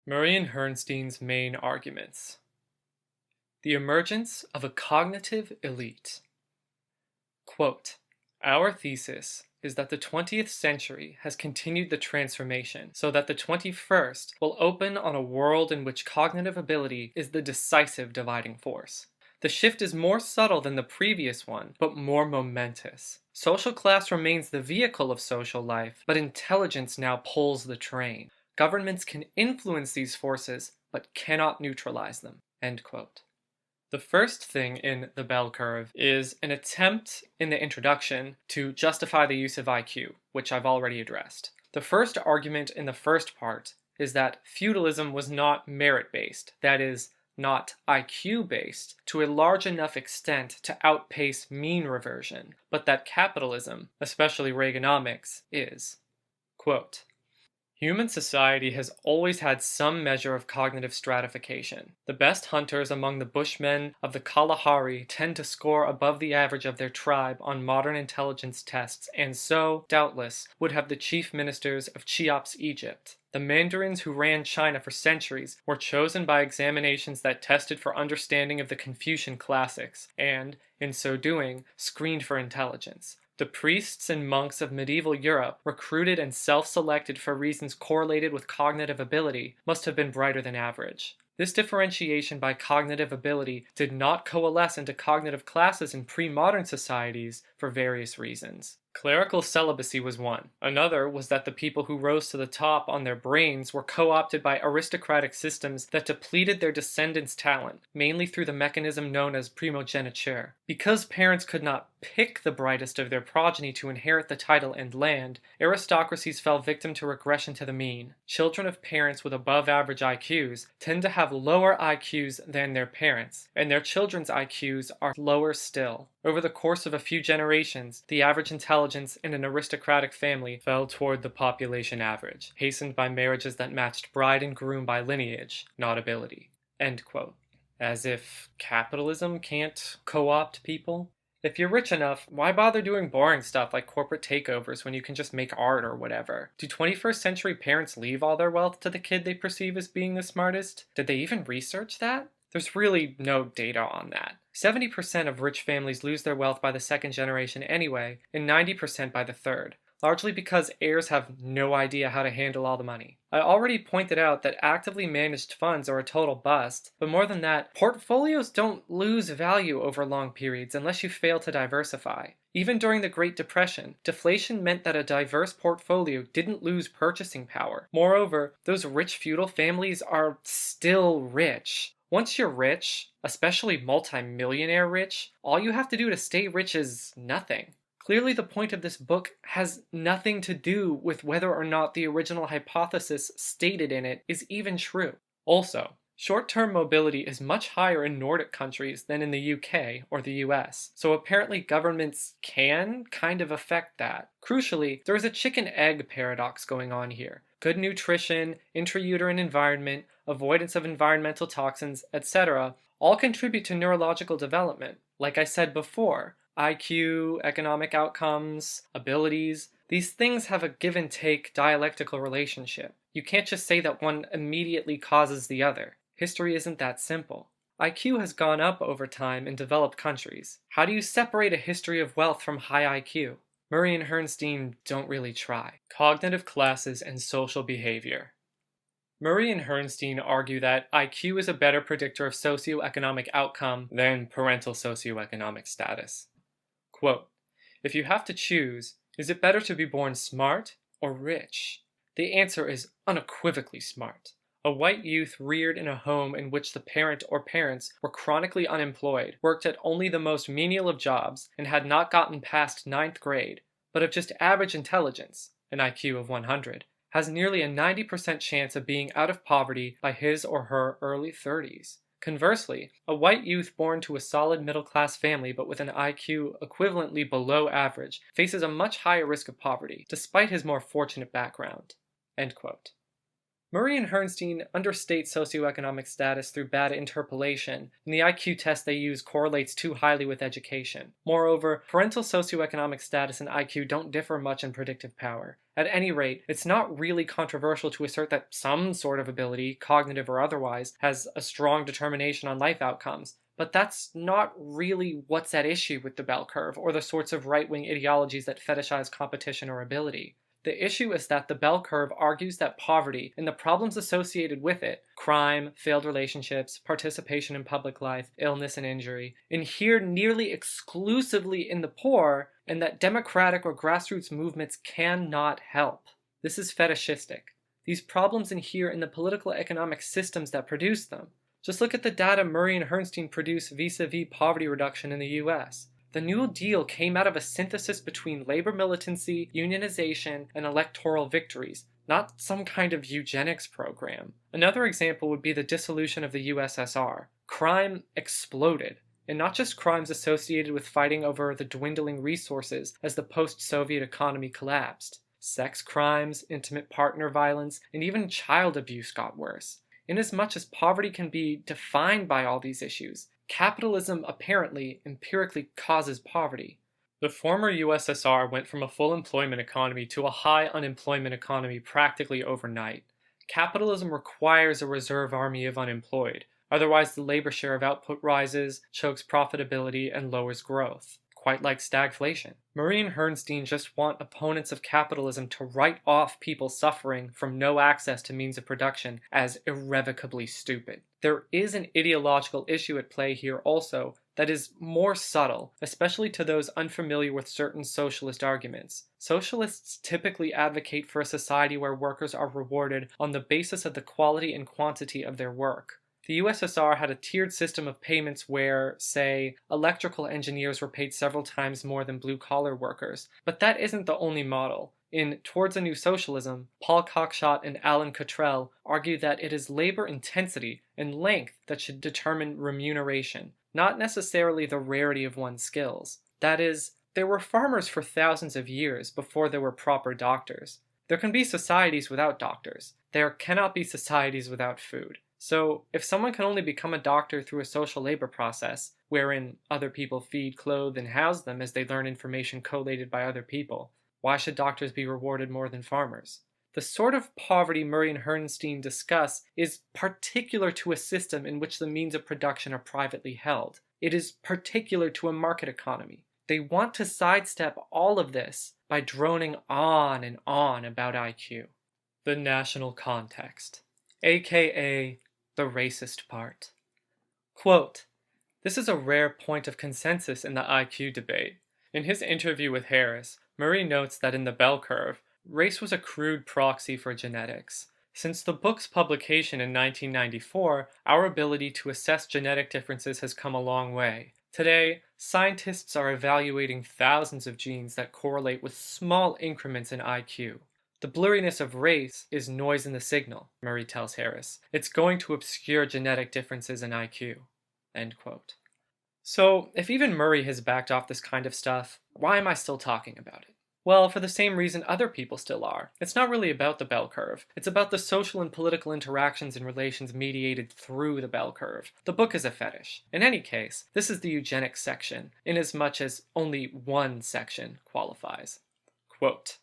Murray and Herrnstein's main arguments. The emergence of a cognitive elite. Quote, "Our thesis is that the 20th century has continued the transformation so that the 21st will open on a world in which cognitive ability is the decisive dividing force. The shift is more subtle than the previous one, but more momentous. Social class remains the vehicle of social life, but intelligence now pulls the train. Governments can influence these forces, but cannot neutralize them." End quote. The first thing in the bell curve is an attempt in the introduction to justify the use of IQ, which I've already addressed. The first argument in the first part is that feudalism was not merit-based, that is, not IQ-based, to a large enough extent to outpace mean reversion, but that capitalism, especially Reaganomics, is. Quote, "Human society has always had some measure of cognitive stratification. The best hunters among the Bushmen of the Kalahari tend to score above the average of their tribe on modern intelligence tests, and so, doubtless, would have the chief ministers of Cheops, Egypt. The mandarins who ran China for centuries were chosen by examinations that tested for understanding of the Confucian classics, and, in so doing, screened for intelligence. The priests and monks of medieval Europe, recruited and self-selected for reasons correlated with cognitive ability, must have been brighter than average. This differentiation by cognitive ability did not coalesce into cognitive classes in pre-modern societies for various reasons. Clerical celibacy was one. Another was that the people who rose to the top on their brains were co-opted by aristocratic systems that depleted their descendants' talent, mainly through the mechanism known as primogeniture. Because parents could not pick the brightest of their progeny to inherit the title and land, aristocracies fell victim to regression to the mean. Children of parents with above-average IQs tend to have lower IQs than their parents, and their children's IQs are lower still. Over the course of a few generations, the average intelligence in an aristocratic family fell toward the population average, hastened by marriages that matched bride and groom by lineage, not ability." End quote. As if capitalism can't co-opt people? If you're rich enough, why bother doing boring stuff like corporate takeovers when you can just make art or whatever? Do 21st century parents leave all their wealth to the kid they perceive as being the smartest? Did they even research that? There's really no data on that. 70% of rich families lose their wealth by the second generation anyway, and 90% by the third, largely because heirs have no idea how to handle all the money. I already pointed out that actively managed funds are a total bust, but more than that, portfolios don't lose value over long periods unless you fail to diversify. Even during the Great Depression, deflation meant that a diverse portfolio didn't lose purchasing power. Moreover, those rich feudal families are still rich. Once you're rich, especially multi-millionaire rich, all you have to do to stay rich is nothing. Clearly, the point of this book has nothing to do with whether or not the original hypothesis stated in it is even true. Also, short-term mobility is much higher in Nordic countries than in the UK or the US, so apparently governments can kind of affect that. Crucially, there is a chicken-egg paradox going on here. Good nutrition, intrauterine environment, avoidance of environmental toxins, etc. all contribute to neurological development. Like I said before, IQ, economic outcomes, abilities, these things have a give and take dialectical relationship. You can't just say that one immediately causes the other. History isn't that simple. IQ has gone up over time in developed countries. How do you separate a history of wealth from high IQ? Murray and Herrnstein don't really try. Cognitive classes and social behavior. Murray and Herrnstein argue that IQ is a better predictor of socioeconomic outcome than parental socioeconomic status. Quote, "If you have to choose, is it better to be born smart or rich? The answer is unequivocally smart. A white youth reared in a home in which the parent or parents were chronically unemployed, worked at only the most menial of jobs, and had not gotten past 9th grade, but of just average intelligence, an IQ of 100, has nearly a 90% chance of being out of poverty by his or her early 30s. Conversely, a white youth born to a solid middle-class family but with an IQ equivalently below average faces a much higher risk of poverty, despite his more fortunate background." End quote. Murray and Herrnstein understate socioeconomic status through bad interpolation, and the IQ test they use correlates too highly with education. Moreover, parental socioeconomic status and IQ don't differ much in predictive power. At any rate, it's not really controversial to assert that some sort of ability, cognitive or otherwise, has a strong determination on life outcomes. But that's not really what's at issue with the bell curve, or the sorts of right-wing ideologies that fetishize competition or ability. The issue is that the bell curve argues that poverty and the problems associated with it, crime, failed relationships, participation in public life, illness and injury, inhere nearly exclusively in the poor, and that democratic or grassroots movements cannot help. This is fetishistic. These problems inhere in the political economic systems that produce them. Just look at the data Murray and Herrnstein produce vis-a-vis poverty reduction in the US. The New Deal came out of a synthesis between labor militancy, unionization, and electoral victories, not some kind of eugenics program. Another example would be the dissolution of the USSR. Crime exploded, and not just crimes associated with fighting over the dwindling resources as the post-Soviet economy collapsed. Sex crimes, intimate partner violence, and even child abuse got worse. Inasmuch as poverty can be defined by all these issues, capitalism apparently empirically causes poverty. The former USSR went from a full employment economy to a high unemployment economy practically overnight. Capitalism requires a reserve army of unemployed, otherwise the labor share of output rises, chokes profitability, and lowers growth. Quite like stagflation. Murray and Herrnstein just want opponents of capitalism to write off people suffering from no access to means of production as irrevocably stupid. There is an ideological issue at play here also that is more subtle, especially to those unfamiliar with certain socialist arguments. Socialists typically advocate for a society where workers are rewarded on the basis of the quality and quantity of their work. The USSR had a tiered system of payments where, say, electrical engineers were paid several times more than blue-collar workers. But that isn't the only model. In Towards a New Socialism, Paul Cockshott and Alan Cottrell argue that it is labor intensity and length that should determine remuneration, not necessarily the rarity of one's skills. That is, there were farmers for thousands of years before there were proper doctors. There can be societies without doctors. There cannot be societies without food. So, if someone can only become a doctor through a social labor process, wherein other people feed, clothe, and house them as they learn information collated by other people, why should doctors be rewarded more than farmers? The sort of poverty Murray and Herrnstein discuss is particular to a system in which the means of production are privately held. It is particular to a market economy. They want to sidestep all of this by droning on and on about IQ. The national context, aka the racist part. Quote, "This is a rare point of consensus in the IQ debate. In his interview with Harris, Murray notes that in the bell curve, race was a crude proxy for genetics. Since the book's publication in 1994, our ability to assess genetic differences has come a long way. Today, scientists are evaluating thousands of genes that correlate with small increments in IQ. The blurriness of race is noise in the signal," Murray tells Harris. "It's going to obscure genetic differences in IQ." End quote. So, if even Murray has backed off this kind of stuff, why am I still talking about it? Well, for the same reason other people still are. It's not really about the bell curve. It's about the social and political interactions and relations mediated through the bell curve. The book is a fetish. In any case, this is the eugenics section, inasmuch as only one section qualifies. Quote,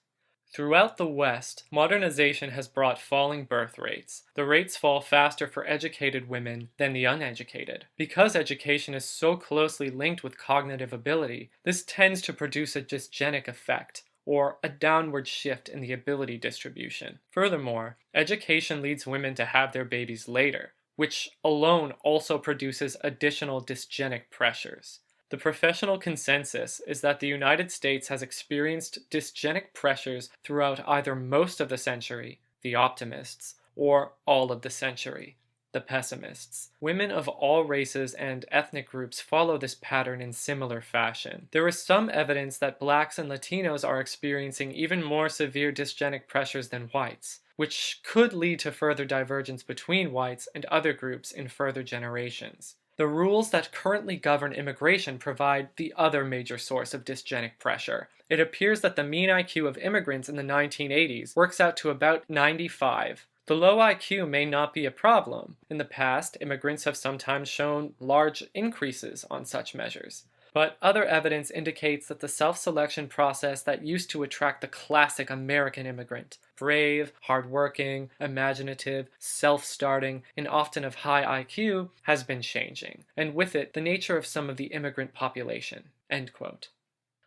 "Throughout the West, modernization has brought falling birth rates. The rates fall faster for educated women than the uneducated. Because education is so closely linked with cognitive ability, this tends to produce a dysgenic effect, or a downward shift in the ability distribution. Furthermore, education leads women to have their babies later, which alone also produces additional dysgenic pressures. The professional consensus is that the United States has experienced dysgenic pressures throughout either most of the century, the optimists, or all of the century, the pessimists. Women of all races and ethnic groups follow this pattern in similar fashion. There is some evidence that blacks and Latinos are experiencing even more severe dysgenic pressures than whites, which could lead to further divergence between whites and other groups in further generations. The rules that currently govern immigration provide the other major source of dysgenic pressure. It appears that the mean IQ of immigrants in the 1980s works out to about 95. The low IQ may not be a problem. In the past, immigrants have sometimes shown large increases on such measures. But other evidence indicates that the self-selection process that used to attract the classic American immigrant, brave, hardworking, imaginative, self-starting, and often of high IQ, has been changing, and with it, the nature of some of the immigrant population." End quote.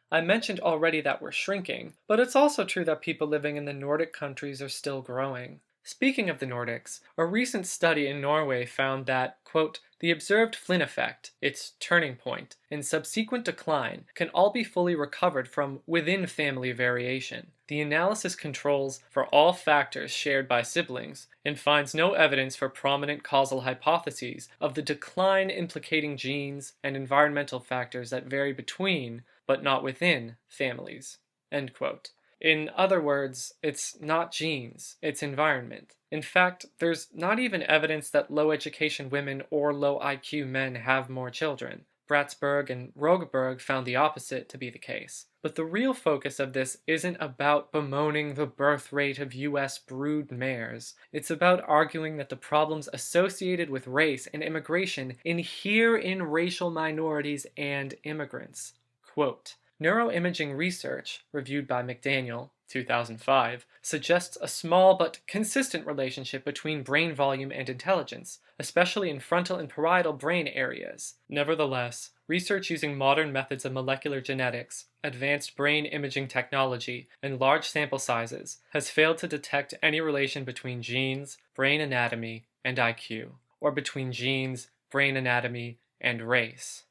I mentioned already that we're shrinking, but it's also true that people living in the Nordic countries are still growing. Speaking of the Nordics, a recent study in Norway found that, quote, "the observed Flynn effect, its turning point, and subsequent decline can all be fully recovered from within family variation. The analysis controls for all factors shared by siblings and finds no evidence for prominent causal hypotheses of the decline implicating genes and environmental factors that vary between, but not within, families." End quote. In other words, it's not genes, it's environment. In fact, there's not even evidence that low education women or low IQ men have more children. Bratsberg and Rogeberg found the opposite to be the case. But the real focus of this isn't about bemoaning the birth rate of US brood mares. It's about arguing that the problems associated with race and immigration inhere in racial minorities and immigrants. Quote, "Neuroimaging research, reviewed by McDaniel, 2005, suggests a small but consistent relationship between brain volume and intelligence, especially in frontal and parietal brain areas. Nevertheless, research using modern methods of molecular genetics, advanced brain imaging technology, and large sample sizes has failed to detect any relation between genes, brain anatomy, and IQ, or between genes, brain anatomy, and race."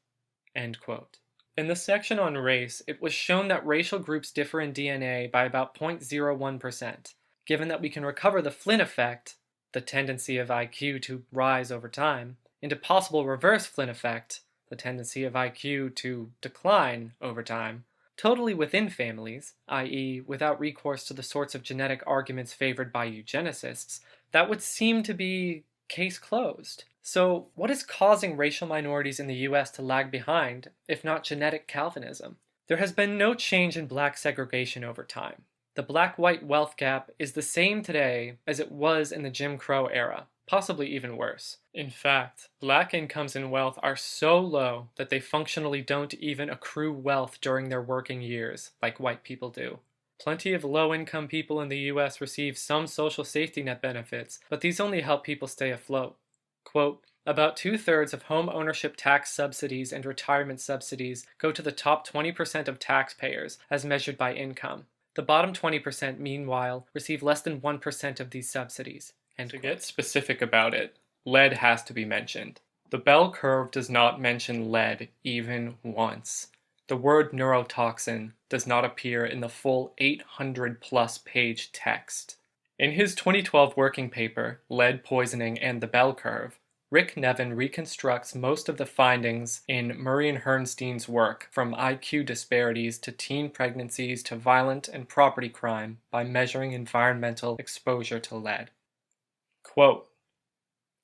End quote. In the section on race, it was shown that racial groups differ in DNA by about 0.01%. Given that we can recover the Flynn effect, the tendency of IQ to rise over time, and a possible reverse Flynn effect, the tendency of IQ to decline over time, totally within families, i.e. without recourse to the sorts of genetic arguments favored by eugenicists, that would seem to be case closed. So, what is causing racial minorities in the US to lag behind, if not genetic Calvinism? There has been no change in black segregation over time. The black-white wealth gap is the same today as it was in the Jim Crow era, possibly even worse. In fact, black incomes and wealth are so low that they functionally don't even accrue wealth during their working years, like white people do. Plenty of low-income people in the US receive some social safety net benefits, but these only help people stay afloat. Quote, "About 2/3 of home ownership tax subsidies and retirement subsidies go to the top 20% of taxpayers, as measured by income. The bottom 20%, meanwhile, receive less than 1% of these subsidies." To get specific about it, lead has to be mentioned. The bell curve does not mention lead even once. The word neurotoxin does not appear in the full 800-plus page text. In his 2012 working paper, Lead Poisoning and the Bell Curve, Rick Nevin reconstructs most of the findings in Murray and Herrnstein's work, from IQ disparities to teen pregnancies to violent and property crime, by measuring environmental exposure to lead. Quote,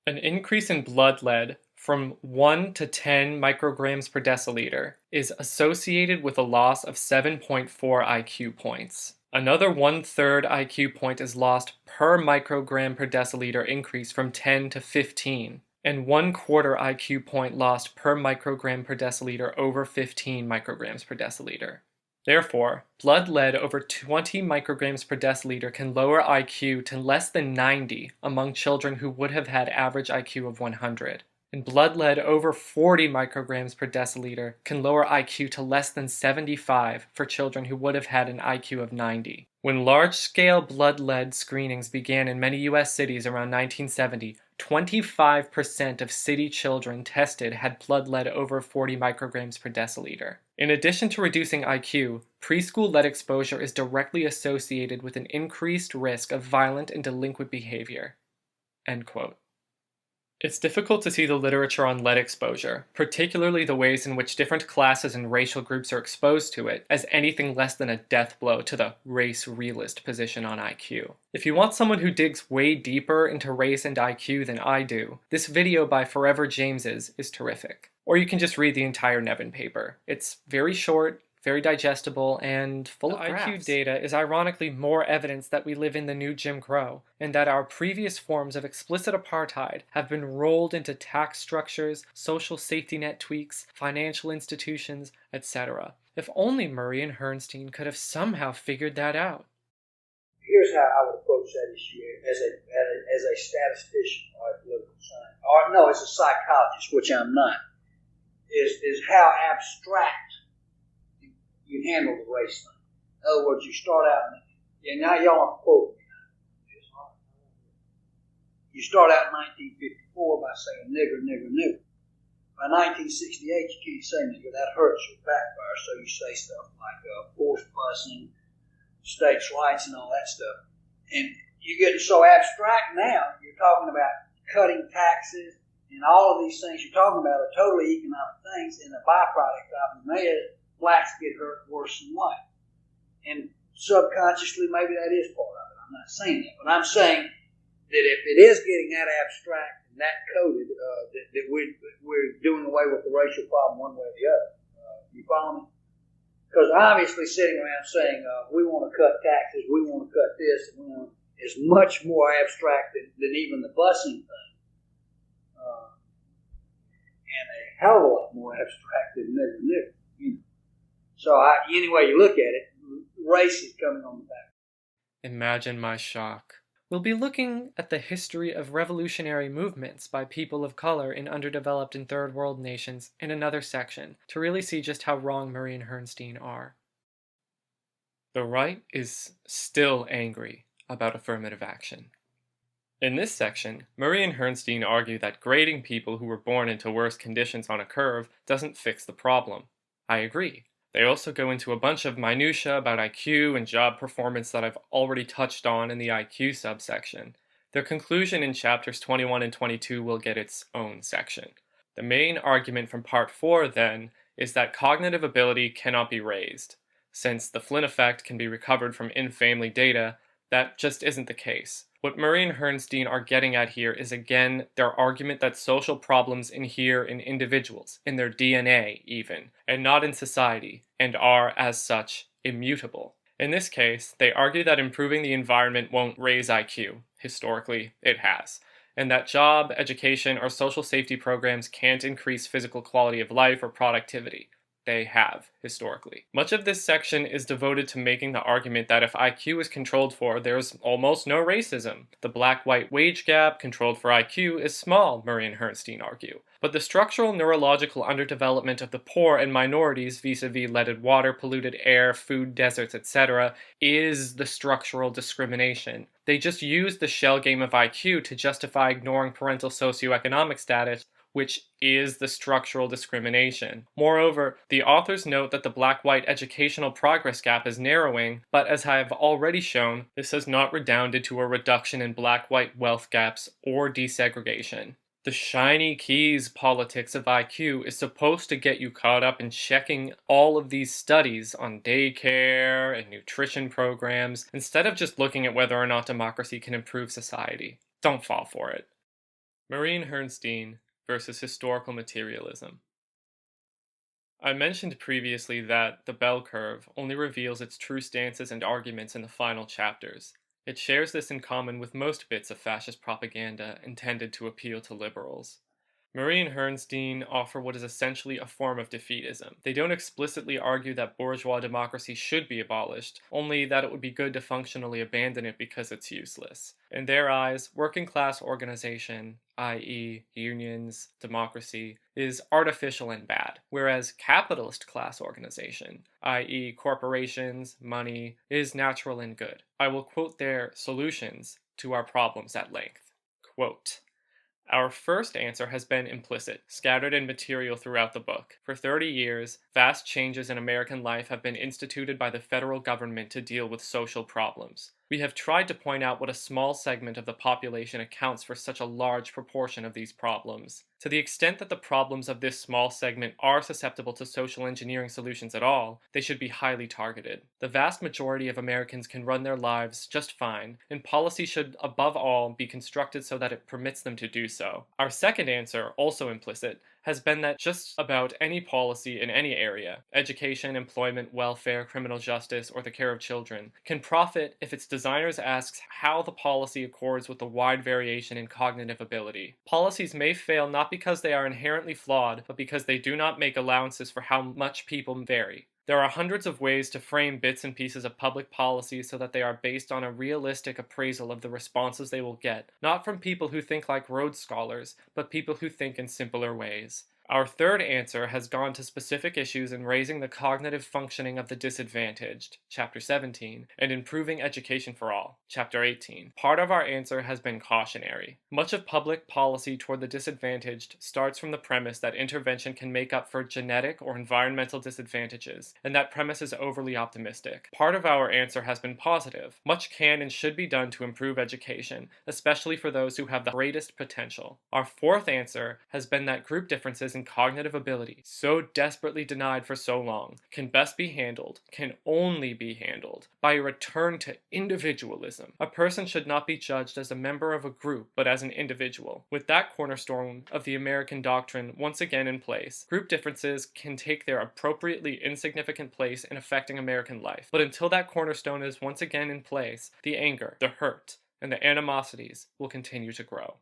"An increase in blood lead from 1 to 10 micrograms per deciliter is associated with a loss of 7.4 IQ points. Another 1/3 IQ point is lost per microgram per deciliter increase from 10 to 15, and 1/4 IQ point lost per microgram per deciliter over 15 micrograms per deciliter. Therefore, blood lead over 20 micrograms per deciliter can lower IQ to less than 90 among children who would have had average IQ of 100. And blood lead over 40 micrograms per deciliter can lower IQ to less than 75 for children who would have had an IQ of 90. When large-scale blood lead screenings began in many U.S. cities around 1970, 25% of city children tested had blood lead over 40 micrograms per deciliter. In addition to reducing IQ, preschool lead exposure is directly associated with an increased risk of violent and delinquent behavior." End quote. It's difficult to see the literature on lead exposure, particularly the ways in which different classes and racial groups are exposed to it, as anything less than a death blow to the race realist position on IQ. If you want someone who digs way deeper into race and IQ than I do, this video by Forever Jameses is terrific. Or you can just read the entire Nevin paper. It's very short, very digestible, and full of graphs. IQ data is ironically more evidence that we live in the new Jim Crow, and that our previous forms of explicit apartheid have been rolled into tax structures, social safety net tweaks, financial institutions, etc. If only Murray and Herrnstein could have somehow figured that out. Here's how I would approach that issue as a statistician or a political scientist, or no, as a psychologist, which I'm not, is how abstract you handle the race thing. In other words, you start out, and now y'all are quoting me. You start out in 1954 by saying nigger, nigger, nigger. By 1968, you can't say nigger. That hurts your backfire. So you say stuff like forced busing, states' rights, and all that stuff. And you're getting so abstract now, you're talking about cutting taxes, and all of these things you're talking about are totally economic things, and the byproduct of them is blacks get hurt worse than white. And subconsciously, maybe that is part of it. I'm not saying that. But I'm saying that if it is getting that abstract and that coded, that we're doing away with the racial problem one way or the other. You follow me? Because obviously sitting around saying, we want to cut taxes, we want to cut this, is much more abstract than even the busing thing. And a hell of a lot more abstract than nigger. So any way you look at it, race is coming on the back. Imagine my shock. We'll be looking at the history of revolutionary movements by people of color in underdeveloped and third world nations in another section to really see just how wrong Murray and Herrnstein are. The right is still angry about affirmative action. In this section, Murray and Herrnstein argue that grading people who were born into worse conditions on a curve doesn't fix the problem. I agree. They also go into a bunch of minutiae about IQ and job performance that I've already touched on in the IQ subsection. Their conclusion in chapters 21 and 22 will get its own section. The main argument from part 4, then, is that cognitive ability cannot be raised. Since the Flynn effect can be recovered from in-family data, that just isn't the case. What Murray and Herrnstein are getting at here is again their argument that social problems inhere in individuals, in their DNA even, and not in society, and are, as such, immutable. In this case, they argue that improving the environment won't raise IQ. Historically, it has. And that job, education, or social safety programs can't increase physical quality of life or productivity. They have, historically. Much of this section is devoted to making the argument that if IQ is controlled for, there's almost no racism. The black-white wage gap controlled for IQ is small, Murray and Herrnstein argue. But the structural neurological underdevelopment of the poor and minorities vis-a-vis leaded water, polluted air, food deserts, etc. is the structural discrimination. They just use the shell game of IQ to justify ignoring parental socioeconomic status, which is the structural discrimination. Moreover, the authors note that the black-white educational progress gap is narrowing, but as I have already shown, this has not redounded to a reduction in black-white wealth gaps or desegregation. The shiny keys politics of IQ is supposed to get you caught up in checking all of these studies on daycare and nutrition programs, instead of just looking at whether or not democracy can improve society. Don't fall for it. Murray and Herrnstein versus historical materialism. I mentioned previously that the bell curve only reveals its true stances and arguments in the final chapters. It shares this in common with most bits of fascist propaganda intended to appeal to liberals. Murray and Herrnstein offer what is essentially a form of defeatism. They don't explicitly argue that bourgeois democracy should be abolished, only that it would be good to functionally abandon it because it's useless. In their eyes, working class organization, i.e. unions, democracy, is artificial and bad, whereas capitalist class organization, i.e. corporations, money, is natural and good. I will quote their solutions to our problems at length. Quote, "Our first answer has been implicit, scattered in material throughout the book. For 30 years, vast changes in American life have been instituted by the federal government to deal with social problems. We have tried to point out what a small segment of the population accounts for such a large proportion of these problems. To the extent that the problems of this small segment are susceptible to social engineering solutions at all, they should be highly targeted. The vast majority of Americans can run their lives just fine, and policy should above all be constructed so that it permits them to do so. Our second answer, also implicit, has been that just about any policy in any area, education, employment, welfare, criminal justice, or the care of children, can profit if its designers ask how the policy accords with the wide variation in cognitive ability. Policies may fail not because they are inherently flawed, but because they do not make allowances for how much people vary. There are hundreds of ways to frame bits and pieces of public policy so that they are based on a realistic appraisal of the responses they will get, not from people who think like Rhodes Scholars, but people who think in simpler ways. Our third answer has gone to specific issues in raising the cognitive functioning of the disadvantaged, Chapter 17, and improving education for all, Chapter 18. Part of our answer has been cautionary. Much of public policy toward the disadvantaged starts from the premise that intervention can make up for genetic or environmental disadvantages, and that premise is overly optimistic. Part of our answer has been positive. Much can and should be done to improve education, especially for those who have the greatest potential. Our fourth answer has been that group differences in cognitive ability, so desperately denied for so long, can best be handled, can only be handled, by a return to individualism. A person should not be judged as a member of a group, but as an individual. With that cornerstone of the American doctrine once again in place, group differences can take their appropriately insignificant place in affecting American life. But until that cornerstone is once again in place, the anger, the hurt, and the animosities will continue to grow.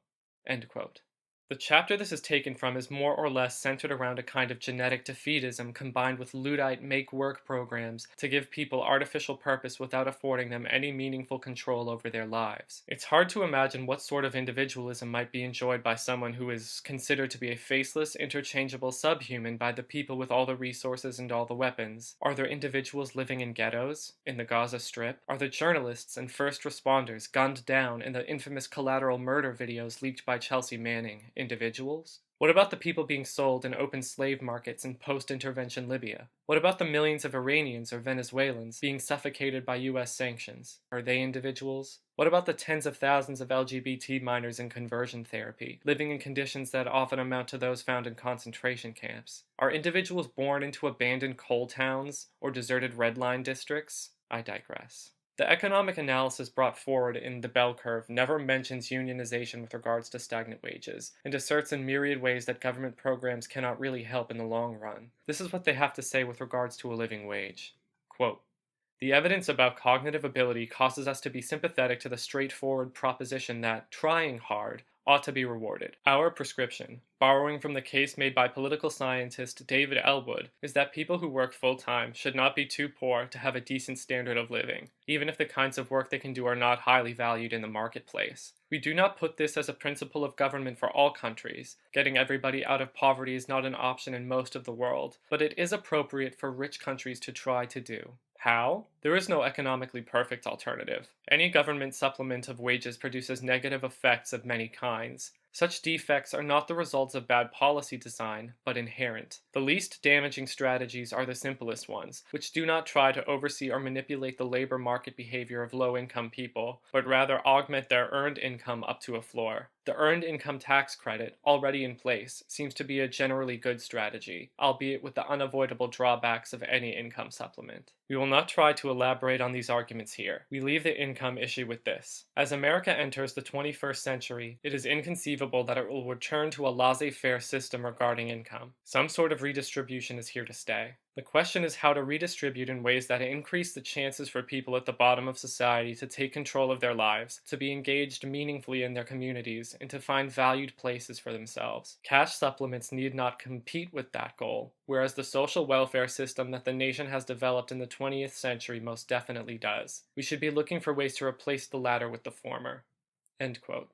End quote. The chapter this is taken from is more or less centered around a kind of genetic defeatism combined with Luddite make-work programs to give people artificial purpose without affording them any meaningful control over their lives. It's hard to imagine what sort of individualism might be enjoyed by someone who is considered to be a faceless, interchangeable subhuman by the people with all the resources and all the weapons. Are there individuals living in ghettos, in the Gaza Strip? Are the journalists and first responders gunned down in the infamous collateral murder videos leaked by Chelsea Manning individuals? What about the people being sold in open slave markets in post-intervention Libya? What about the millions of Iranians or Venezuelans being suffocated by US sanctions? Are they individuals? What about the tens of thousands of LGBT minors in conversion therapy, living in conditions that often amount to those found in concentration camps? Are individuals born into abandoned coal towns or deserted red line districts? I digress. The economic analysis brought forward in the bell curve never mentions unionization with regards to stagnant wages, and asserts in myriad ways that government programs cannot really help in the long run. This is what they have to say with regards to a living wage. Quote, "The evidence about cognitive ability causes us to be sympathetic to the straightforward proposition that trying hard ought to be rewarded. Our prescription, borrowing from the case made by political scientist David Ellwood, is that people who work full-time should not be too poor to have a decent standard of living, even if the kinds of work they can do are not highly valued in the marketplace. We do not put this as a principle of government for all countries. Getting everybody out of poverty is not an option in most of the world, but it is appropriate for rich countries to try to do. How? There is no economically perfect alternative. Any government supplement of wages produces negative effects of many kinds. Such defects are not the results of bad policy design, but inherent. The least damaging strategies are the simplest ones, which do not try to oversee or manipulate the labor market behavior of low-income people, but rather augment their earned income up to a floor. The earned income tax credit, already in place, seems to be a generally good strategy, albeit with the unavoidable drawbacks of any income supplement. We will not try to elaborate on these arguments here. We leave the income issue with this. As America enters the 21st century, it is inconceivable that it will return to a laissez-faire system regarding income. Some sort of redistribution is here to stay. The question is how to redistribute in ways that increase the chances for people at the bottom of society to take control of their lives, to be engaged meaningfully in their communities, and to find valued places for themselves. Cash supplements need not compete with that goal, whereas the social welfare system that the nation has developed in the 20th century most definitely does. We should be looking for ways to replace the latter with the former." End quote.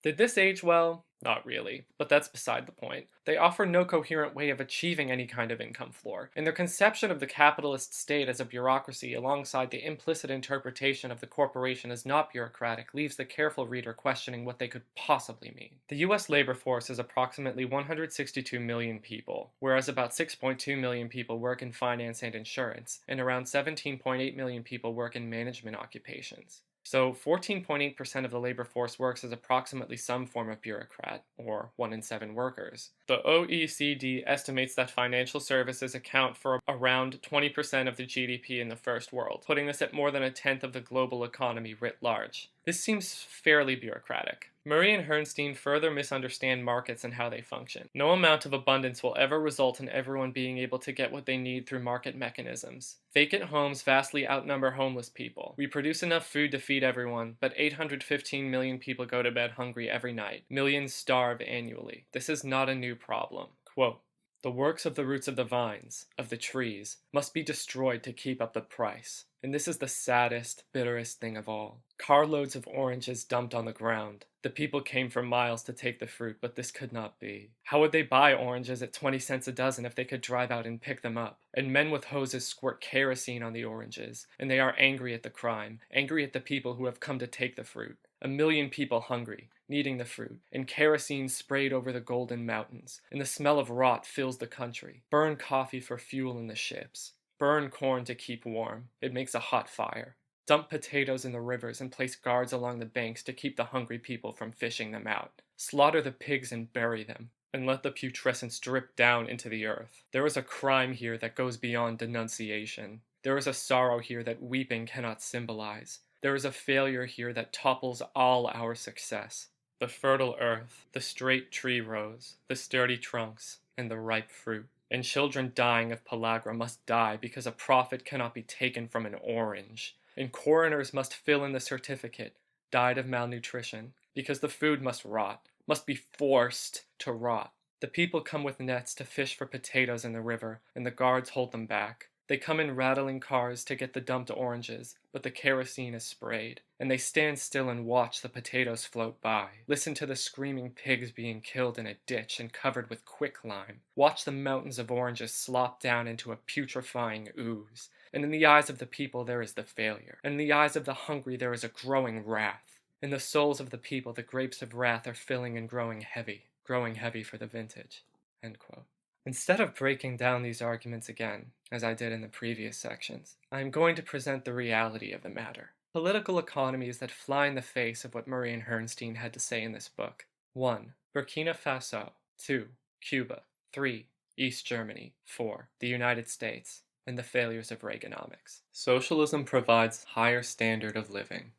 Did this age well? Not really, but that's beside the point. They offer no coherent way of achieving any kind of income floor, and their conception of the capitalist state as a bureaucracy alongside the implicit interpretation of the corporation as not bureaucratic leaves the careful reader questioning what they could possibly mean. The US labor force is approximately 162 million people, whereas about 6.2 million people work in finance and insurance, and around 17.8 million people work in management occupations. So 14.8% of the labor force works as approximately some form of bureaucrat, or 1 in 7 workers. The OECD estimates that financial services account for around 20% of the GDP in the first world, putting this at more than a tenth of the global economy writ large. This seems fairly bureaucratic. Murray and Herrnstein further misunderstand markets and how they function. No amount of abundance will ever result in everyone being able to get what they need through market mechanisms. Vacant homes vastly outnumber homeless people. We produce enough food to feed everyone, but 815 million people go to bed hungry every night. Millions starve annually. This is not a new problem. Quote, "The works of the roots of the vines, of the trees, must be destroyed to keep up the price. And this is the saddest, bitterest thing of all. Carloads of oranges dumped on the ground. The people came for miles to take the fruit, but this could not be. How would they buy oranges at 20 cents a dozen if they could drive out and pick them up? And men with hoses squirt kerosene on the oranges, and they are angry at the crime, angry at the people who have come to take the fruit. A million people hungry, needing the fruit, and kerosene sprayed over the golden mountains, and the smell of rot fills the country. Burn coffee for fuel in the ships. Burn corn to keep warm. It makes a hot fire. Dump potatoes in the rivers and place guards along the banks to keep the hungry people from fishing them out. Slaughter the pigs and bury them, and let the putrescence drip down into the earth. There is a crime here that goes beyond denunciation. There is a sorrow here that weeping cannot symbolize. There is a failure here that topples all our success. The fertile earth, the straight tree rows, the sturdy trunks, and the ripe fruit. And children dying of pellagra must die because a profit cannot be taken from an orange. And coroners must fill in the certificate, died of malnutrition, because the food must rot, must be forced to rot. The people come with nets to fish for potatoes in the river, and the guards hold them back. They come in rattling cars to get the dumped oranges, but the kerosene is sprayed, and they stand still and watch the potatoes float by. Listen to the screaming pigs being killed in a ditch and covered with quicklime. Watch the mountains of oranges slop down into a putrefying ooze. And in the eyes of the people there is the failure, and in the eyes of the hungry there is a growing wrath. In the souls of the people the grapes of wrath are filling and growing heavy for the vintage." End quote. Instead of breaking down these arguments again, as I did in the previous sections, I am going to present the reality of the matter. Political economies that fly in the face of what Murray and Herrnstein had to say in this book. 1. Burkina Faso. 2. Cuba. 3. East Germany. 4. The United States. And the failures of Reaganomics. Socialism provides higher standard of living.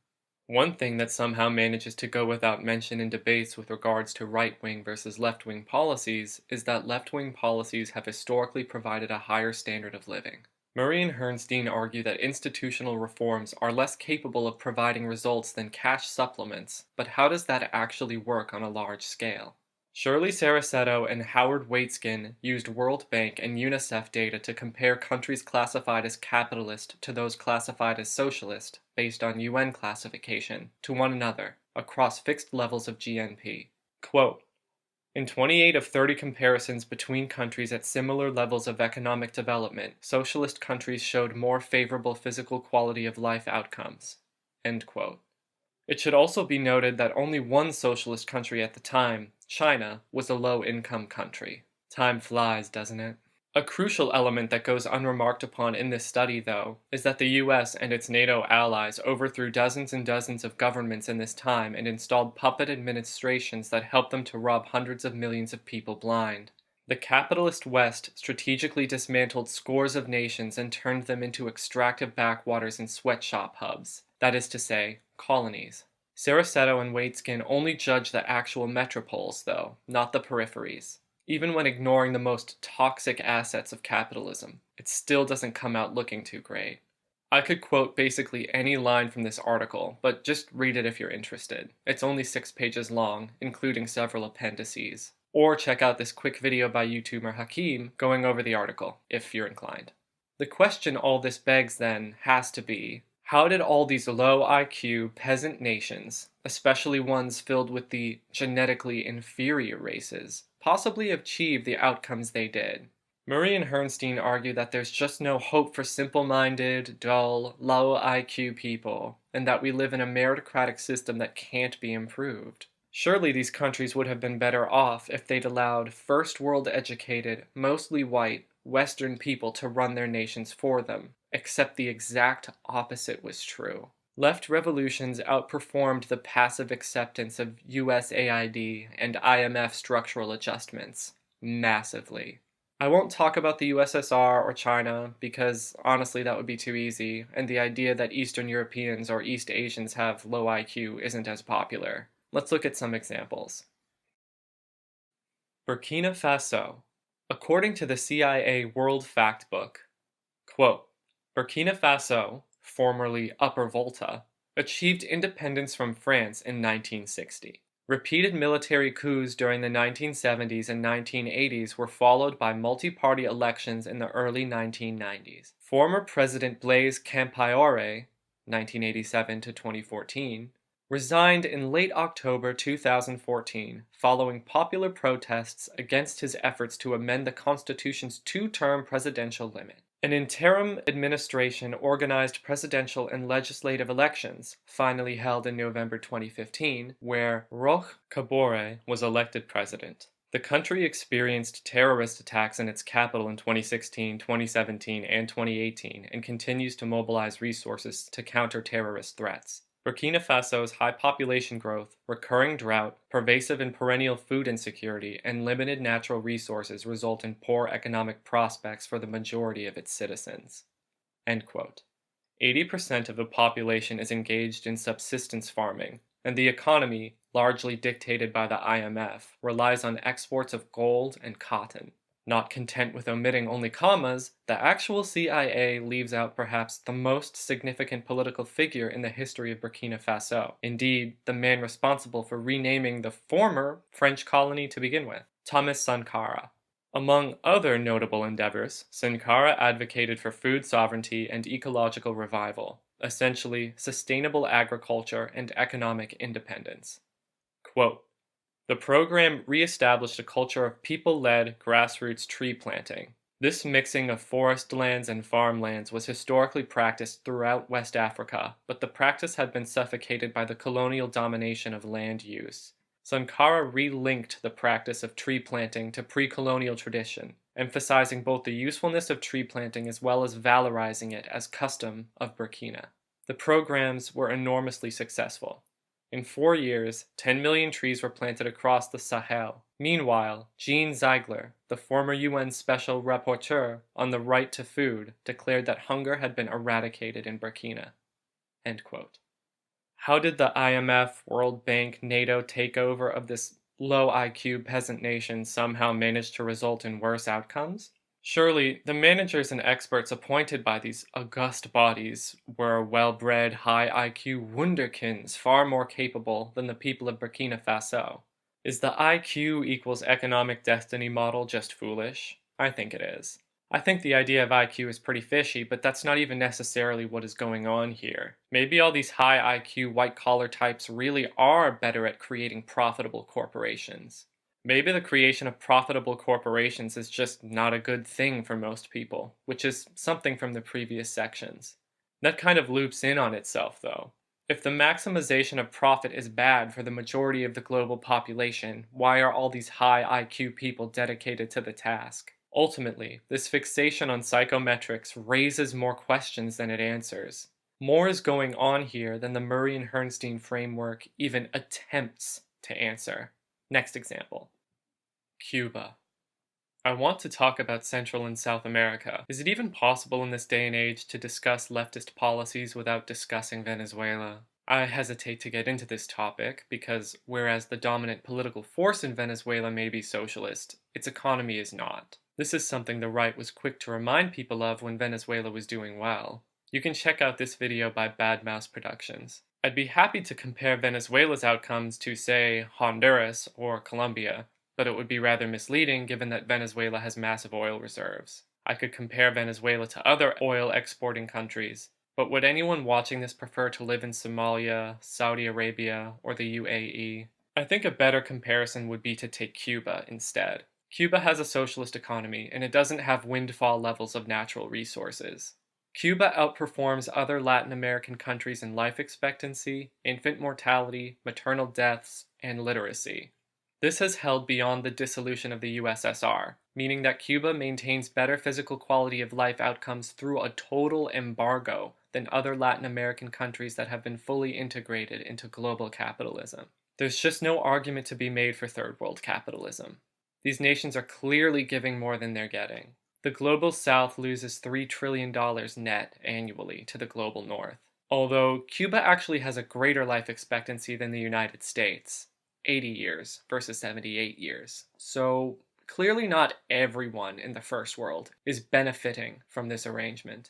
One thing that somehow manages to go without mention in debates with regards to right-wing versus left-wing policies is that left-wing policies have historically provided a higher standard of living. Murray and Herrnstein argue that institutional reforms are less capable of providing results than cash supplements, but how does that actually work on a large scale? Shirley Saraceto and Howard Waitskin used World Bank and UNICEF data to compare countries classified as capitalist to those classified as socialist, based on UN classification, to one another, across fixed levels of GNP. Quote, "In 28 of 30 comparisons between countries at similar levels of economic development, socialist countries showed more favorable physical quality of life outcomes." End quote. It should also be noted that only one socialist country at the time, China, was a low-income country. Time flies, doesn't it? A crucial element that goes unremarked upon in this study, though, is that the US and its NATO allies overthrew dozens and dozens of governments in this time and installed puppet administrations that helped them to rob hundreds of millions of people blind. The capitalist West strategically dismantled scores of nations and turned them into extractive backwaters and sweatshop hubs. That is to say, colonies. Saraceto and Waitskin only judge the actual metropoles, though, not the peripheries. Even when ignoring the most toxic assets of capitalism, it still doesn't come out looking too great. I could quote basically any line from this article, but just read it if you're interested. It's only 6 pages long, including several appendices. Or check out this quick video by YouTuber Hakeem going over the article, if you're inclined. The question all this begs, then, has to be, how did all these low IQ peasant nations, especially ones filled with the genetically inferior races, possibly achieve the outcomes they did? Murray and Herrnstein argue that there's just no hope for simple-minded, dull, low IQ people, and that we live in a meritocratic system that can't be improved. Surely these countries would have been better off if they'd allowed first-world educated, mostly white, Western people to run their nations for them, except the exact opposite was true. Left revolutions outperformed the passive acceptance of USAID and IMF structural adjustments massively. I won't talk about the USSR or China because honestly that would be too easy, and the idea that Eastern Europeans or East Asians have low IQ isn't as popular. Let's look at some examples. Burkina Faso. According to the CIA World Factbook, quote, Burkina Faso, formerly Upper Volta, achieved independence from France in 1960. Repeated military coups during the 1970s and 1980s were followed by multi-party elections in the early 1990s. Former President Blaise Compaoré, 1987 to 2014, resigned in late October 2014 following popular protests against his efforts to amend the constitution's two-term presidential limit. An interim administration organized presidential and legislative elections, finally held in November 2015, where Roch Kabore was elected president. The country experienced terrorist attacks in its capital in 2016, 2017, and 2018, and continues to mobilize resources to counter terrorist threats. Burkina Faso's high population growth, recurring drought, pervasive and perennial food insecurity, and limited natural resources result in poor economic prospects for the majority of its citizens. End quote. 80% of the population is engaged in subsistence farming, and the economy, largely dictated by the IMF, relies on exports of gold and cotton. Not content with omitting only commas, the actual CIA leaves out perhaps the most significant political figure in the history of Burkina Faso. Indeed, the man responsible for renaming the former French colony to begin with, Thomas Sankara. Among other notable endeavors, Sankara advocated for food sovereignty and ecological revival, essentially sustainable agriculture and economic independence. Quote, the program re-established a culture of people-led grassroots tree planting. This mixing of forest lands and farmlands was historically practiced throughout West Africa, but the practice had been suffocated by the colonial domination of land use. Sankara re-linked the practice of tree planting to pre-colonial tradition, emphasizing both the usefulness of tree planting as well as valorizing it as custom of Burkina. The programs were enormously successful. In 4 years, 10 million trees were planted across the Sahel. Meanwhile, Jean Ziegler, the former UN Special Rapporteur on the right to food, declared that hunger had been eradicated in Burkina. End quote. How did the IMF, World Bank, NATO takeover of this low IQ peasant nation somehow manage to result in worse outcomes? Surely, the managers and experts appointed by these august bodies were well-bred, high IQ wunderkinds far more capable than the people of Burkina Faso. Is the IQ equals economic destiny model just foolish? I think it is. I think the idea of IQ is pretty fishy, but that's not even necessarily what is going on here. Maybe all these high IQ white-collar types really are better at creating profitable corporations. Maybe the creation of profitable corporations is just not a good thing for most people, which is something from the previous sections. That kind of loops in on itself, though. If the maximization of profit is bad for the majority of the global population, why are all these high IQ people dedicated to the task? Ultimately, this fixation on psychometrics raises more questions than it answers. More is going on here than the Murray and Herrnstein framework even attempts to answer. Next example. Cuba. I want to talk about Central and South America. Is it even possible in this day and age to discuss leftist policies without discussing Venezuela? I hesitate to get into this topic because whereas the dominant political force in Venezuela may be socialist, its economy is not. This is something the right was quick to remind people of when Venezuela was doing well. You can check out this video by Bad Mouse Productions. I'd be happy to compare Venezuela's outcomes to, say, Honduras or Colombia, but it would be rather misleading given that Venezuela has massive oil reserves. I could compare Venezuela to other oil exporting countries, but would anyone watching this prefer to live in Somalia, Saudi Arabia, or the UAE? I think a better comparison would be to take Cuba instead. Cuba has a socialist economy, and it doesn't have windfall levels of natural resources. Cuba outperforms other Latin American countries in life expectancy, infant mortality, maternal deaths, and literacy. This has held beyond the dissolution of the USSR, meaning that Cuba maintains better physical quality of life outcomes through a total embargo than other Latin American countries that have been fully integrated into global capitalism. There's just no argument to be made for third world capitalism. These nations are clearly giving more than they're getting. The global south loses $3 trillion net annually to the global north. Although Cuba actually has a greater life expectancy than the United States, 80 years versus 78 years. So clearly not everyone in the first world is benefiting from this arrangement.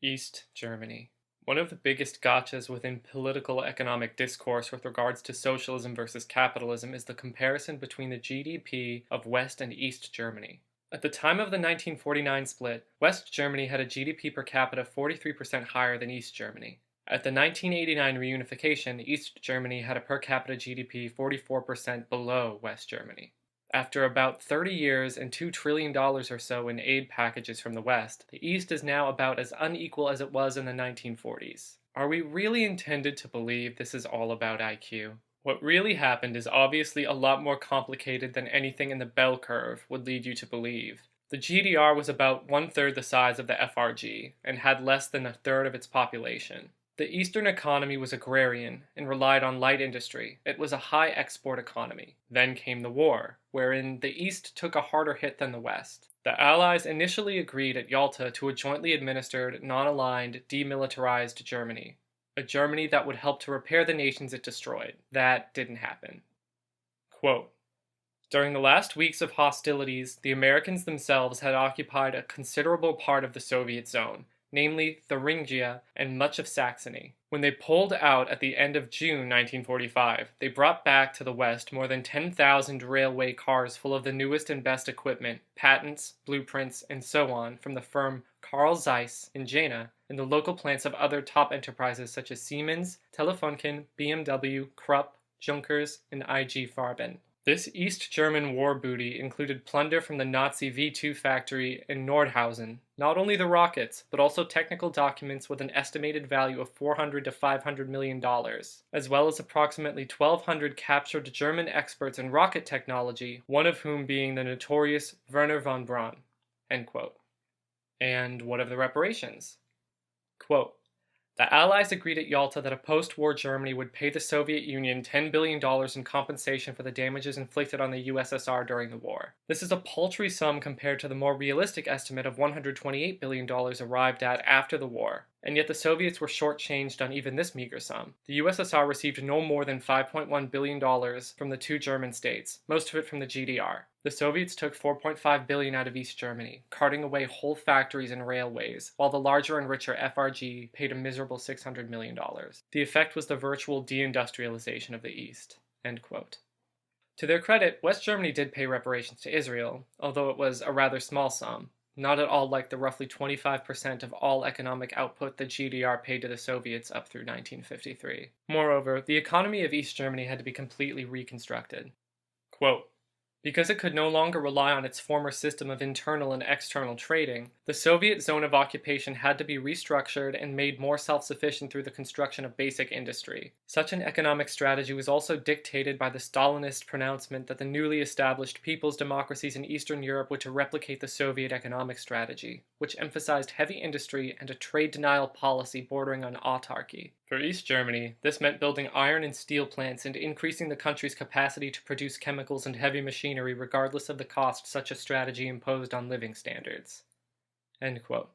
East Germany. One of the biggest gotchas within political economic discourse with regards to socialism versus capitalism is the comparison between the GDP of West and East Germany. At the time of the 1949 split, West Germany had a GDP per capita 43% higher than East Germany. At the 1989 reunification, East Germany had a per capita GDP 44% below West Germany. After about 30 years and $2 trillion or so in aid packages from the West, the East is now about as unequal as it was in the 1940s. Are we really intended to believe this is all about IQ? What really happened is obviously a lot more complicated than anything in the bell curve would lead you to believe. The GDR was about 1/3 the size of the FRG, and had less than 1/3 of its population. The Eastern economy was agrarian and relied on light industry. It was a high export economy. Then came the war, wherein the East took a harder hit than the West. The Allies initially agreed at Yalta to a jointly administered, non-aligned, demilitarized Germany. A Germany that would help to repair the nations it destroyed. That didn't happen. Quote, during the last weeks of hostilities, the Americans themselves had occupied a considerable part of the Soviet zone, namely Thuringia and much of Saxony. When they pulled out at the end of June 1945, they brought back to the West more than 10,000 railway cars full of the newest and best equipment, patents, blueprints, and so on from the firm Carl Zeiss in Jena and the local plants of other top enterprises such as Siemens, Telefunken, BMW, Krupp, Junkers, and IG Farben. This East German war booty included plunder from the Nazi V2 factory in Nordhausen, not only the rockets, but also technical documents with an estimated value of $400 to $500 million, as well as approximately 1,200 captured German experts in rocket technology, one of whom being the notorious Werner von Braun. End quote. And what of the reparations? Quote, the Allies agreed at Yalta that a post-war Germany would pay the Soviet Union $10 billion in compensation for the damages inflicted on the USSR during the war. This is a paltry sum compared to the more realistic estimate of $128 billion arrived at after the war, and yet the Soviets were shortchanged on even this meager sum. The USSR received no more than $5.1 billion from the two German states, most of it from the GDR. The Soviets took $4.5 billion out of East Germany, carting away whole factories and railways, while the larger and richer FRG paid a miserable $600 million. The effect was the virtual deindustrialization of the East. End quote. To their credit, West Germany did pay reparations to Israel, although it was a rather small sum, not at all like the roughly 25% of all economic output the GDR paid to the Soviets up through 1953. Moreover, the economy of East Germany had to be completely reconstructed. Quote, because it could no longer rely on its former system of internal and external trading, the Soviet zone of occupation had to be restructured and made more self-sufficient through the construction of basic industry. Such an economic strategy was also dictated by the Stalinist pronouncement that the newly established people's democracies in Eastern Europe were to replicate the Soviet economic strategy, which emphasized heavy industry and a trade denial policy bordering on autarky. For East Germany, this meant building iron and steel plants and increasing the country's capacity to produce chemicals and heavy machinery regardless of the cost such a strategy imposed on living standards. End quote.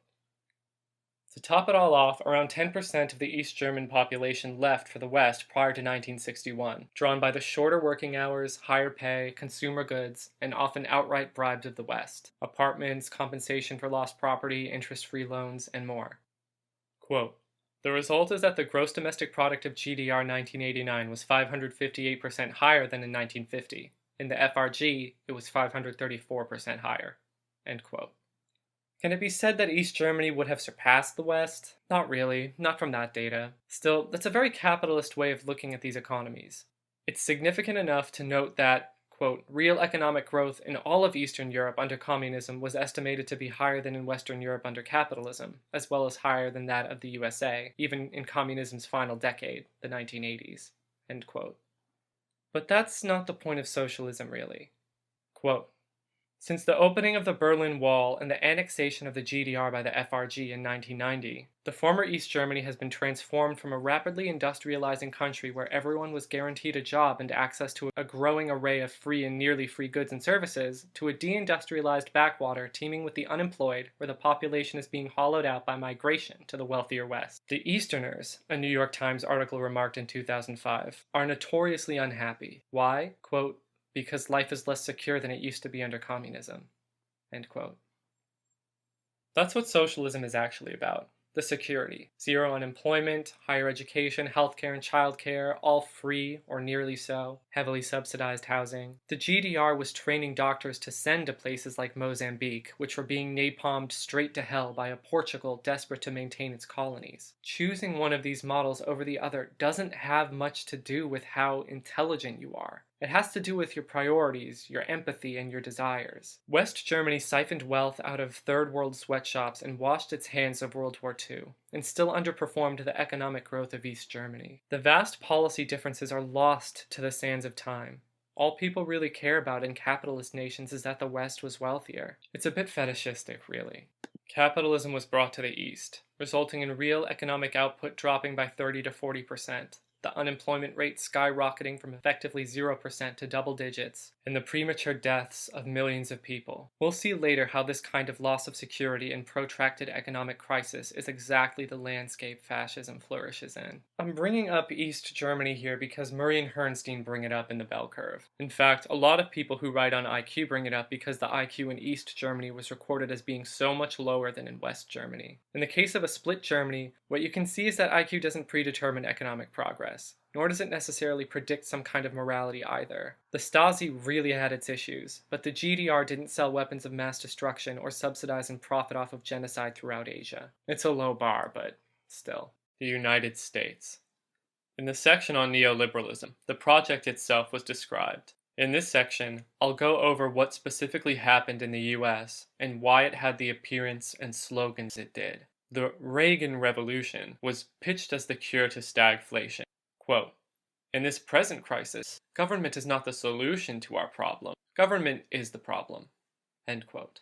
To top it all off, around 10% of the East German population left for the West prior to 1961, drawn by the shorter working hours, higher pay, consumer goods, and often outright bribes of the West, apartments, compensation for lost property, interest-free loans, and more. Quote, the result is that the gross domestic product of GDR 1989 was 558% higher than in 1950. In the FRG, it was 534% higher. End quote. Can it be said that East Germany would have surpassed the West? Not really, not from that data. Still, that's a very capitalist way of looking at these economies. It's significant enough to note that, quote, real economic growth in all of Eastern Europe under communism was estimated to be higher than in Western Europe under capitalism, as well as higher than that of the USA, even in communism's final decade, the 1980s, end quote. But that's not the point of socialism, really. Quote, since the opening of the Berlin Wall and the annexation of the GDR by the FRG in 1990, the former East Germany has been transformed from a rapidly industrializing country where everyone was guaranteed a job and access to a growing array of free and nearly free goods and services, to a deindustrialized backwater teeming with the unemployed, where the population is being hollowed out by migration to the wealthier West. The Easterners, a New York Times article remarked in 2005, are notoriously unhappy. Why? Quote, because life is less secure than it used to be under communism. End quote. That's what socialism is actually about. The security. Zero unemployment, higher education, healthcare and childcare, all free or nearly so, heavily subsidized housing. The GDR was training doctors to send to places like Mozambique, which were being napalmed straight to hell by a Portugal desperate to maintain its colonies. Choosing one of these models over the other doesn't have much to do with how intelligent you are. It has to do with your priorities, your empathy, and your desires. West Germany siphoned wealth out of third world sweatshops and washed its hands of World War II, and still underperformed the economic growth of East Germany. The vast policy differences are lost to the sands of time. All people really care about in capitalist nations is that the West was wealthier. It's a bit fetishistic, really. Capitalism was brought to the East, resulting in real economic output dropping by 30 to 40%. The unemployment rate skyrocketing from effectively 0% to double digits, and the premature deaths of millions of people. We'll see later how this kind of loss of security and protracted economic crisis is exactly the landscape fascism flourishes in. I'm bringing up East Germany here because Murray and Herrnstein bring it up in the bell curve. In fact, a lot of people who write on IQ bring it up because the IQ in East Germany was recorded as being so much lower than in West Germany. In the case of a split Germany, what you can see is that IQ doesn't predetermine economic progress, nor does it necessarily predict some kind of morality either. The Stasi really had its issues, but the GDR didn't sell weapons of mass destruction or subsidize and profit off of genocide throughout Asia. It's a low bar, but still. The United States. In the section on neoliberalism, the project itself was described. In this section, I'll go over what specifically happened in the US and why it had the appearance and slogans it did. The Reagan Revolution was pitched as the cure to stagflation. Quote, in this present crisis, government is not the solution to our problem. Government is the problem. End quote.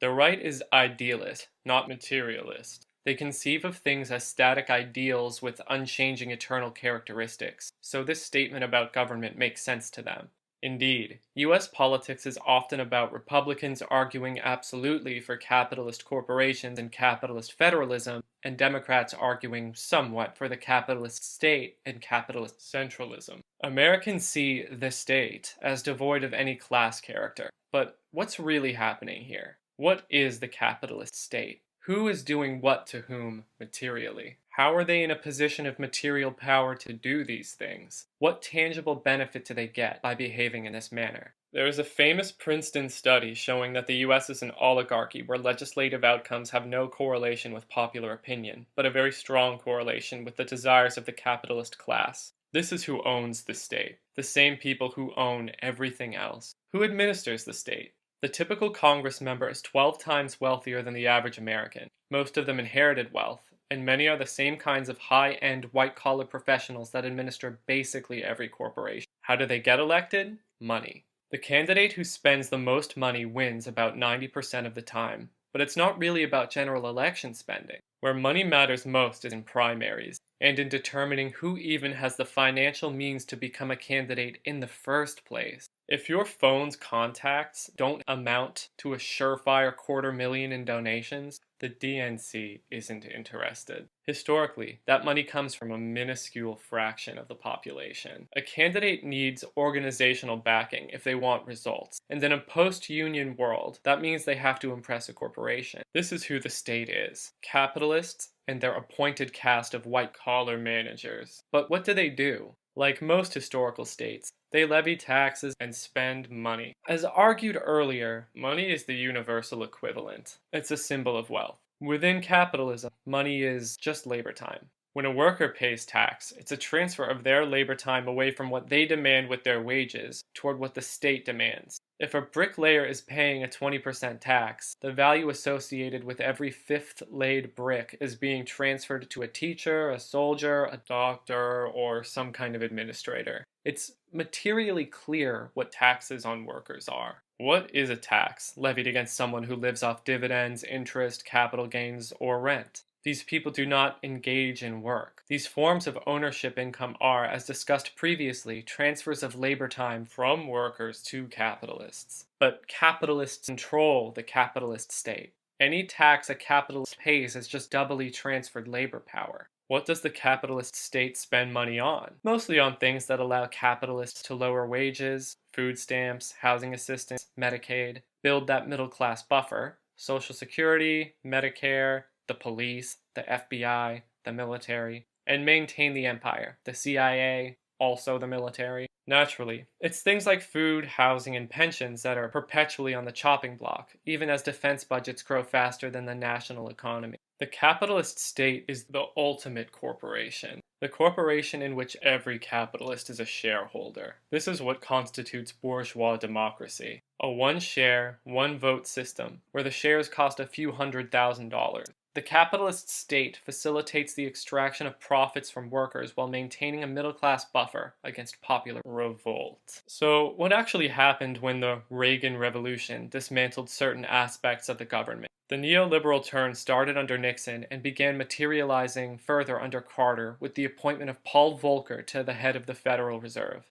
The right is idealist, not materialist. They conceive of things as static ideals with unchanging eternal characteristics, so this statement about government makes sense to them. Indeed, US politics is often about Republicans arguing absolutely for capitalist corporations and capitalist federalism, and Democrats arguing somewhat for the capitalist state and capitalist centralism. Americans see the state as devoid of any class character. But what's really happening here? What is the capitalist state? Who is doing what to whom materially? How are they in a position of material power to do these things? What tangible benefit do they get by behaving in this manner? There is a famous Princeton study showing that the US is an oligarchy where legislative outcomes have no correlation with popular opinion, but a very strong correlation with the desires of the capitalist class. This is who owns the state, the same people who own everything else. Who administers the state? The typical Congress member is 12 times wealthier than the average American. Most of them inherited wealth, and many are the same kinds of high-end white-collar professionals that administer basically every corporation. How do they get elected? Money. The candidate who spends the most money wins about 90% of the time, but it's not really about general election spending. Where money matters most is in primaries, and in determining who even has the financial means to become a candidate in the first place. If your phone's contacts don't amount to a surefire $250,000 in donations, the DNC isn't interested. Historically, that money comes from a minuscule fraction of the population. A candidate needs organizational backing if they want results, and in a post-union world, that means they have to impress a corporation. This is who the state is. Capitalists and their appointed caste of white-collar managers. But what do? Like most historical states, they levy taxes and spend money. As argued earlier, money is the universal equivalent. It's a symbol of wealth. Within capitalism, money is just labor time. When a worker pays tax, it's a transfer of their labor time away from what they demand with their wages toward what the state demands. If a bricklayer is paying a 20% tax, the value associated with every fifth laid brick is being transferred to a teacher, a soldier, a doctor, or some kind of administrator. It's materially clear what taxes on workers are. What is a tax levied against someone who lives off dividends, interest, capital gains, or rent? These people do not engage in work. These forms of ownership income are, as discussed previously, transfers of labor time from workers to capitalists. But capitalists control the capitalist state. Any tax a capitalist pays is just doubly transferred labor power. What does the capitalist state spend money on? Mostly on things that allow capitalists to lower wages, food stamps, housing assistance, Medicaid, build that middle class buffer, Social Security, Medicare, the police, the FBI, the military, and maintain the empire, the CIA, also the military. Naturally, it's things like food, housing, and pensions that are perpetually on the chopping block, even as defense budgets grow faster than the national economy. The capitalist state is the ultimate corporation, the corporation in which every capitalist is a shareholder. This is what constitutes bourgeois democracy, a one share, one vote system, where the shares cost a few $100,000. The capitalist state facilitates the extraction of profits from workers while maintaining a middle-class buffer against popular revolt. So, what actually happened when the Reagan Revolution dismantled certain aspects of the government? The neoliberal turn started under Nixon and began materializing further under Carter with the appointment of Paul Volcker to the head of the Federal Reserve.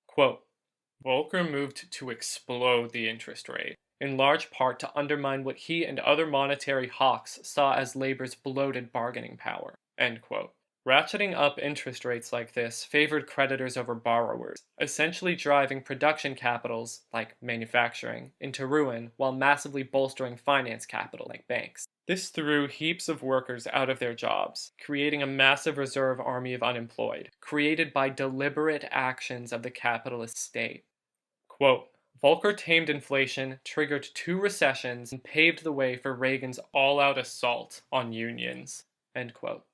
Quote, Volcker moved to explode the interest rate, in large part to undermine what he and other monetary hawks saw as labor's bloated bargaining power. End quote. Ratcheting up interest rates like this favored creditors over borrowers, essentially driving production capitals, like manufacturing, into ruin while massively bolstering finance capital, like banks. This threw heaps of workers out of their jobs, creating a massive reserve army of unemployed, created by deliberate actions of the capitalist state. Quote, Volcker tamed inflation, triggered 2 recessions, and paved the way for Reagan's all-out assault on unions. End quote.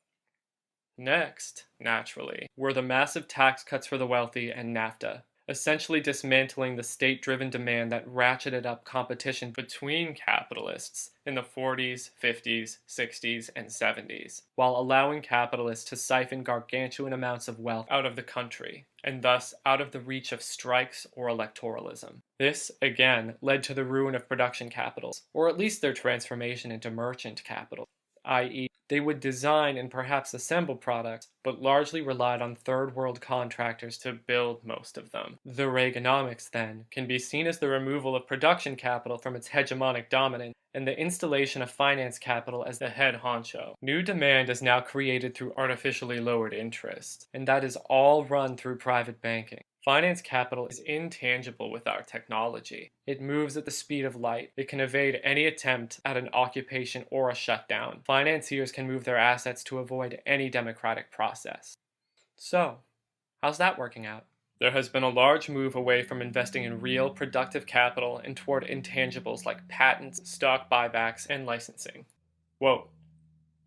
Next, naturally, were the massive tax cuts for the wealthy and NAFTA, essentially dismantling the state-driven demand that ratcheted up competition between capitalists in the 40s, 50s, 60s, and 70s, while allowing capitalists to siphon gargantuan amounts of wealth out of the country, and thus out of the reach of strikes or electoralism. This, again, led to the ruin of production capitals, or at least their transformation into merchant capital, i.e., they would design and perhaps assemble products, but largely relied on third world contractors to build most of them. The Reaganomics, then, can be seen as the removal of production capital from its hegemonic dominance and the installation of finance capital as the head honcho. New demand is now created through artificially lowered interest, and that is all run through private banking. Finance capital is intangible with our technology. It moves at the speed of light. It can evade any attempt at an occupation or a shutdown. Financiers can move their assets to avoid any democratic process. So, how's that working out? There has been a large move away from investing in real, productive capital and toward intangibles like patents, stock buybacks, and licensing. Whoa.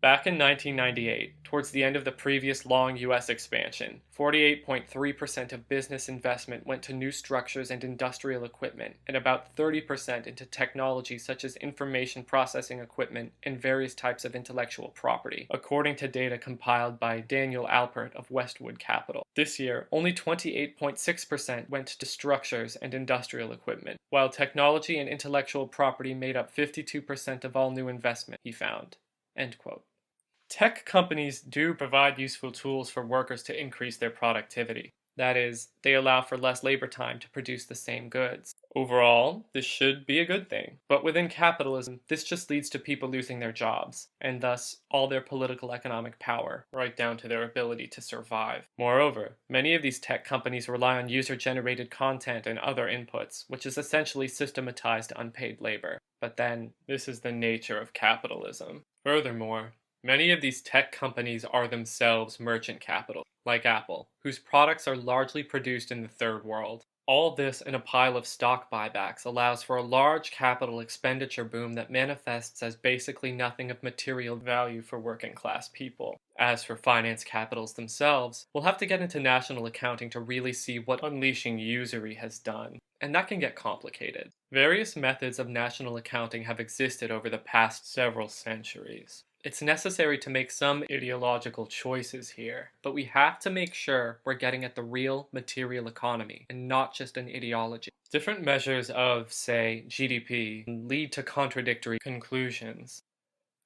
Back in 1998, towards the end of the previous long U.S. expansion, 48.3% of business investment went to new structures and industrial equipment, and about 30% into technology such as information processing equipment and various types of intellectual property, according to data compiled by Daniel Alpert of Westwood Capital. This year, only 28.6% went to structures and industrial equipment, while technology and intellectual property made up 52% of all new investment, he found. End quote. Tech companies do provide useful tools for workers to increase their productivity. That is, they allow for less labor time to produce the same goods. Overall, this should be a good thing. But within capitalism, this just leads to people losing their jobs, and thus all their political economic power, right down to their ability to survive. Moreover, many of these tech companies rely on user-generated content and other inputs, which is essentially systematized unpaid labor. But then, this is the nature of capitalism. Furthermore, many of these tech companies are themselves merchant capital, like Apple, whose products are largely produced in the third world. All this in a pile of stock buybacks allows for a large capital expenditure boom that manifests as basically nothing of material value for working class people. As for finance capitals themselves, we'll have to get into national accounting to really see what unleashing usury has done. and that can get complicated. Various methods of national accounting have existed over the past several centuries. It's necessary to make some ideological choices here, but we have to make sure we're getting at the real material economy and not just an ideology. Different measures of, say, GDP lead to contradictory conclusions.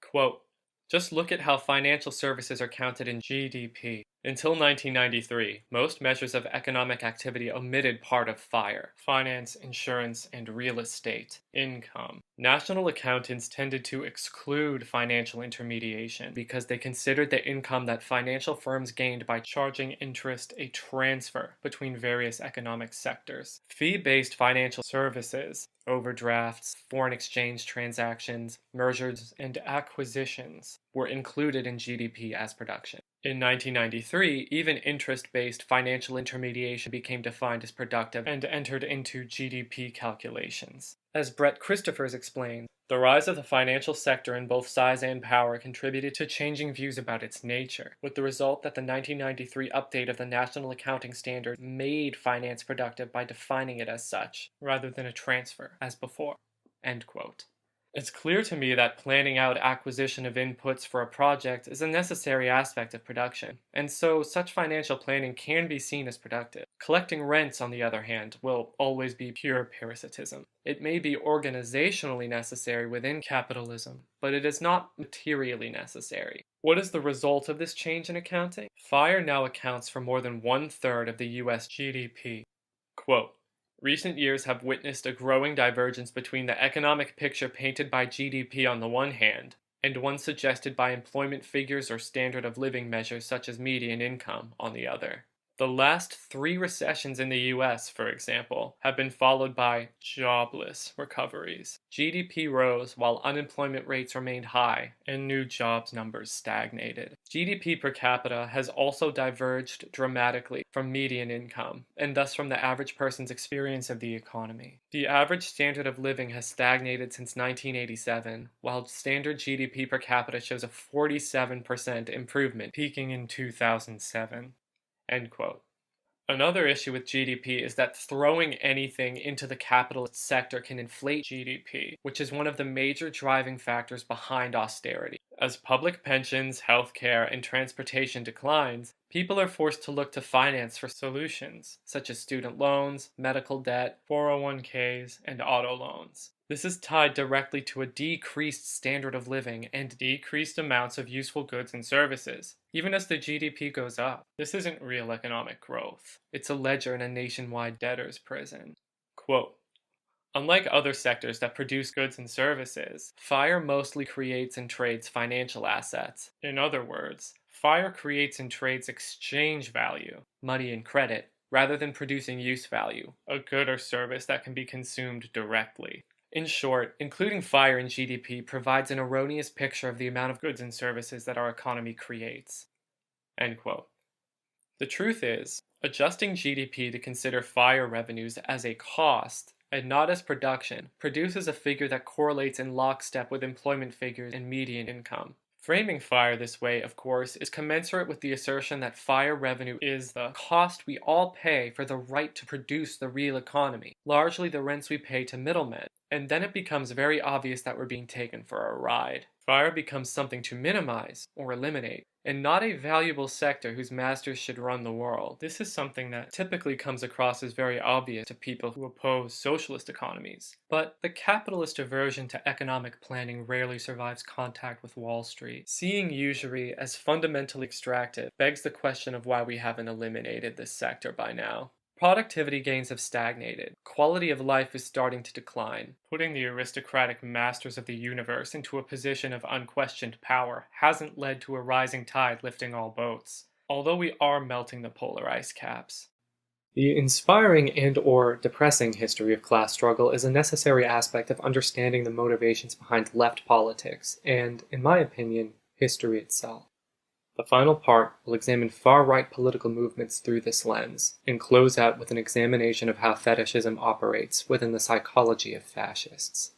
Quote, just look at how financial services are counted in GDP. Until 1993, most measures of economic activity omitted part of FIRE, finance, insurance, and real estate, income. National accountants tended to exclude financial intermediation because they considered the income that financial firms gained by charging interest a transfer between various economic sectors. Fee-based financial services, overdrafts, foreign exchange transactions, mergers, and acquisitions were included in GDP as production. In 1993, even interest-based financial intermediation became defined as productive and entered into GDP calculations. As Brett Christophers explained, the rise of the financial sector in both size and power contributed to changing views about its nature, with the result that the 1993 update of the National Accounting Standards made finance productive by defining it as such, rather than a transfer, as before. End quote. It's clear to me that planning out acquisition of inputs for a project is a necessary aspect of production, and so such financial planning can be seen as productive. Collecting rents, on the other hand, will always be pure parasitism. It may be organizationally necessary within capitalism, but it is not materially necessary. What is the result of this change in accounting? FIRE now accounts for more than 1/3 of the US GDP. Quote, recent years have witnessed a growing divergence between the economic picture painted by GDP on the one hand, and one suggested by employment figures or standard of living measures such as median income on the other. The last 3 recessions in the US, for example, have been followed by jobless recoveries. GDP rose while unemployment rates remained high and new jobs numbers stagnated. GDP per capita has also diverged dramatically from median income, and thus from the average person's experience of the economy. The average standard of living has stagnated since 1987, while standard GDP per capita shows a 47% improvement, peaking in 2007. End quote. Another issue with GDP is that throwing anything into the capitalist sector can inflate GDP, which is one of the major driving factors behind austerity. As public pensions, healthcare, and transportation declines, people are forced to look to finance for solutions, such as student loans, medical debt, 401ks, and auto loans. This is tied directly to a decreased standard of living and decreased amounts of useful goods and services, even as the GDP goes up. This isn't real economic growth. It's a ledger in a nationwide debtor's prison. Quote, unlike other sectors that produce goods and services, FIRE mostly creates and trades financial assets. In other words, FIRE creates and trades exchange value, money and credit, rather than producing use value, a good or service that can be consumed directly. In short, including FIRE in GDP provides an erroneous picture of the amount of goods and services that our economy creates. End quote. The truth is, adjusting GDP to consider FIRE revenues as a cost and not as production produces a figure that correlates in lockstep with employment figures and median income. Framing FIRE this way, of course, is commensurate with the assertion that FIRE revenue is the cost we all pay for the right to produce the real economy, largely the rents we pay to middlemen, and then it becomes very obvious that we're being taken for a ride. FIRE becomes something to minimize or eliminate, and not a valuable sector whose masters should run the world. This is something that typically comes across as very obvious to people who oppose socialist economies. But the capitalist aversion to economic planning rarely survives contact with Wall Street. Seeing usury as fundamentally extractive begs the question of why we haven't eliminated this sector by now. Productivity gains have stagnated. Quality of life is starting to decline. Putting the aristocratic masters of the universe into a position of unquestioned power hasn't led to a rising tide lifting all boats, although we are melting the polar ice caps. The inspiring and/or depressing history of class struggle is a necessary aspect of understanding the motivations behind left politics and, in my opinion, history itself. The final part will examine far-right political movements through this lens, and close out with an examination of how fetishism operates within the psychology of fascists.